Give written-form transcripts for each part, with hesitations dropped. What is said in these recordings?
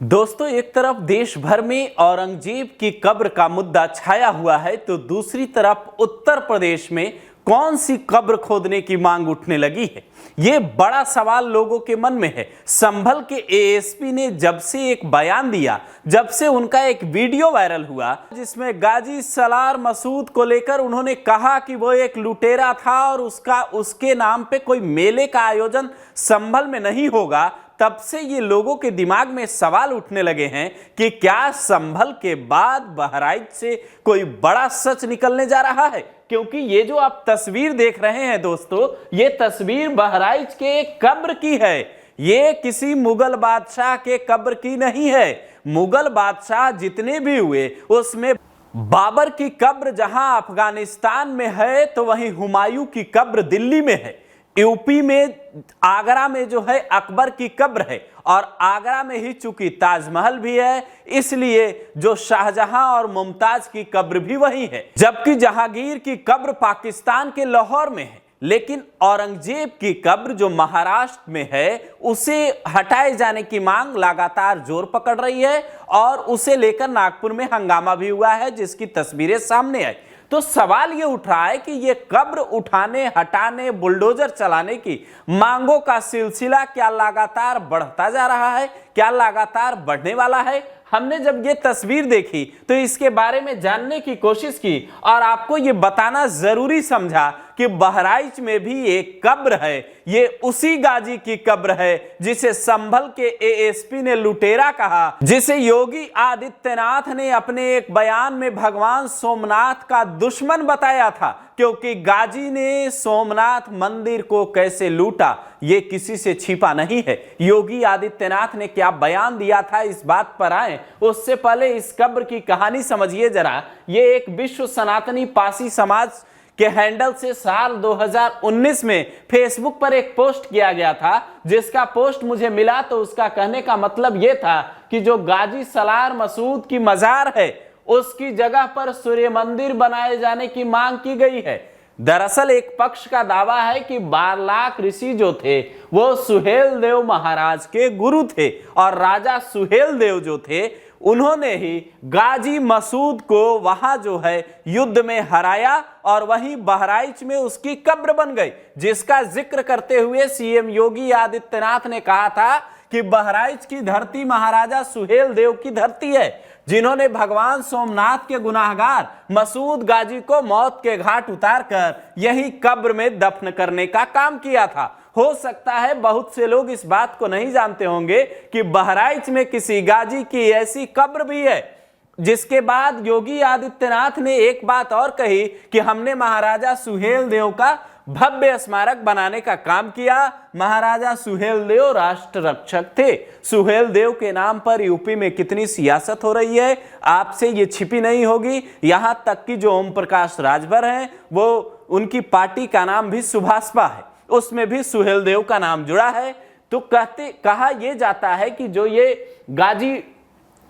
दोस्तों, एक तरफ देश भर में औरंगजेब की कब्र का मुद्दा छाया हुआ है तो दूसरी तरफ उत्तर प्रदेश में कौन सी कब्र खोदने की मांग उठने लगी है। ये बड़ा सवाल लोगों के मन में है। संभल के एएसपी ने जब से एक बयान दिया, जब से उनका एक वीडियो वायरल हुआ जिसमें गाजी सलार मसूद को लेकर उन्होंने कहा कि वो एक लुटेरा था और उसके नाम पे कोई मेले का आयोजन संभल में नहीं होगा, तब से ये लोगों के दिमाग में सवाल उठने लगे हैं कि क्या संभल के बाद बहराइच से कोई बड़ा सच निकलने जा रहा है। क्योंकि ये जो आप तस्वीर देख रहे हैं दोस्तों, ये तस्वीर बहराइच के एक कब्र की है। ये किसी मुगल बादशाह के कब्र की नहीं है। मुगल बादशाह जितने भी हुए उसमें बाबर की कब्र जहां अफगानिस्तान में है तो वहीं हुमायूं की कब्र दिल्ली में है। यूपी में आगरा में जो है अकबर की कब्र है और आगरा में ही चूंकि ताजमहल भी है इसलिए जो शाहजहां और मुमताज की कब्र भी वही है, जबकि जहांगीर की कब्र पाकिस्तान के लाहौर में है। लेकिन औरंगजेब की कब्र जो महाराष्ट्र में है उसे हटाए जाने की मांग लगातार जोर पकड़ रही है और उसे लेकर नागपुर में हंगामा भी हुआ है जिसकी तस्वीरें सामने आई। तो सवाल ये उठ रहा है कि ये कब्र उठाने, हटाने, बुलडोजर चलाने की मांगों का सिलसिला क्या लगातार बढ़ता जा रहा है, क्या लगातार बढ़ने वाला है। हमने जब ये तस्वीर देखी तो इसके बारे में जानने की कोशिश की और आपको ये बताना जरूरी समझा कि बहराइच में भी एक कब्र है। ये उसी गाजी की कब्र है जिसे संभल के एएसपी ने लुटेरा कहा, जिसे योगी आदित्यनाथ ने अपने एक बयान में भगवान सोमनाथ का दुश्मन बताया था, क्योंकि गाजी ने सोमनाथ मंदिर को कैसे लूटा ये किसी से छिपा नहीं है। योगी आदित्यनाथ ने क्या बयान दिया था इस बात पर आए उससे पहले इस कब्र की कहानी समझिए जरा। ये एक विश्व सनातनी पासी समाज के हैंडल से साल 2019 में फेसबुक पर एक पोस्ट किया गया था, जिसका पोस्ट मुझे मिला तो उसका कहने का मतलब यह था कि जो गाजी सलार मसूद की मजार है उसकी जगह पर सूर्य मंदिर बनाए जाने की मांग की गई है। दरअसल एक पक्ष का दावा है कि बारलाख ऋषि जो थे वो सुहेल देव महाराज के गुरु थे और राजा सुहेल देव जो थे उन्होंने ही गाजी मसूद को वहां जो है युद्ध में हराया और वहीं बहराइच में उसकी कब्र बन गई, जिसका जिक्र करते हुए सीएम योगी आदित्यनाथ ने कहा था कि बहराइच की धरती महाराजा सुहेल देव की धरती है, जिन्होंने भगवान सोमनाथ के गुनाहगार मसूद गाजी को मौत के घाट उतारकर यही कब्र में दफन करने का काम किया था। हो सकता है बहुत से लोग इस बात को नहीं जानते होंगे कि बहराइच में किसी गाजी की ऐसी कब्र भी है। जिसके बाद योगी आदित्यनाथ ने एक बात और कही कि हमने महाराजा सुहेल देव का भव्य स्मारक बनाने का काम किया। महाराजा सुहेल देव राष्ट्र रक्षक थे। सुहेल देव के नाम पर यूपी में कितनी सियासत हो रही है आपसे ये छिपी नहीं होगी। यहां तक कि जो ओम प्रकाश राजभर हैं वो उनकी पार्टी का नाम भी सुभाषपा है, उसमें भी सुहेल देव का नाम जुड़ा है। तो कहा यह जाता है कि जो ये गाजी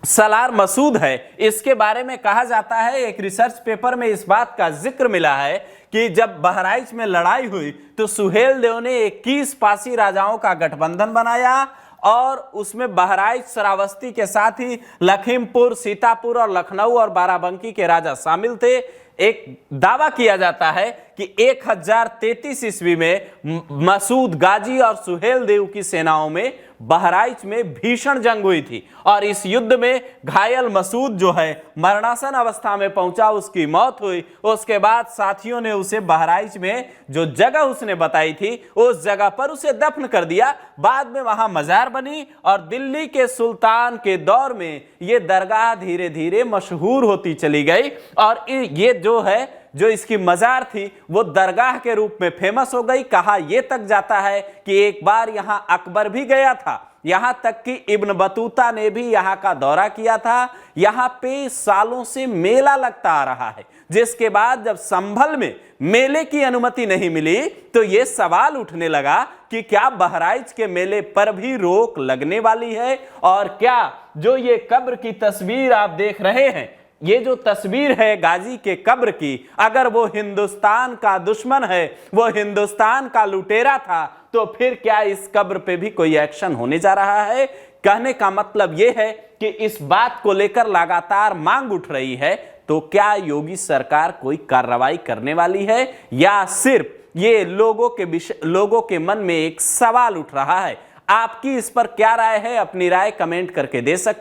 सलार मसूद है इसके बारे में कहा जाता है, एक रिसर्च पेपर में इस बात का जिक्र मिला है कि जब बहराइच में लड़ाई हुई तो सुहेल देव ने 21 पासी राजाओं का गठबंधन बनाया और उसमें बहराइच, श्रावस्ती के साथ ही लखीमपुर, सीतापुर और लखनऊ और बाराबंकी के राजा शामिल थे। एक दावा किया जाता है कि 1033 ईस्वी में मसूद गाजी और सुहेल देव की सेनाओं में बहराइच में भीषण जंग हुई थी और इस युद्ध में घायल मसूद जो है मरणासन अवस्था में पहुंचा, उसकी मौत हुई। उसके बाद साथियों ने उसे बहराइच में जो जगह उसने बताई थी उस जगह पर उसे दफन कर दिया। बाद में वहां मजार बनी और दिल्ली के सुल्तान के दौर में ये दरगाह धीरे धीरे मशहूर होती चली गई और ये जो इसकी मजार थी वो दरगाह के रूप में फेमस हो गई। कहा यह तक जाता है कि एक बार यहां अकबर भी गया था, यहां तक कि इब्न बतूता ने भी यहां का दौरा किया था। यहां पे सालों से मेला लगता आ रहा है, जिसके बाद जब संभल में मेले की अनुमति नहीं मिली तो यह सवाल उठने लगा कि क्या बहराइच के मेले पर भी रोक लगने वाली है और क्या जो ये कब्र की तस्वीर आप देख रहे हैं, ये जो तस्वीर है गाजी के कब्र की, अगर वो हिंदुस्तान का दुश्मन है, वो हिंदुस्तान का लुटेरा था, तो फिर क्या इस कब्र पे भी कोई एक्शन होने जा रहा है? कहने का मतलब यह है कि इस बात को लेकर लगातार मांग उठ रही है, तो क्या योगी सरकार कोई कार्रवाई करने वाली है या सिर्फ ये लोगों के मन में एक सवाल उठ रहा है? आपकी इस पर क्या राय है? अपनी राय कमेंट करके दे सकते हैं।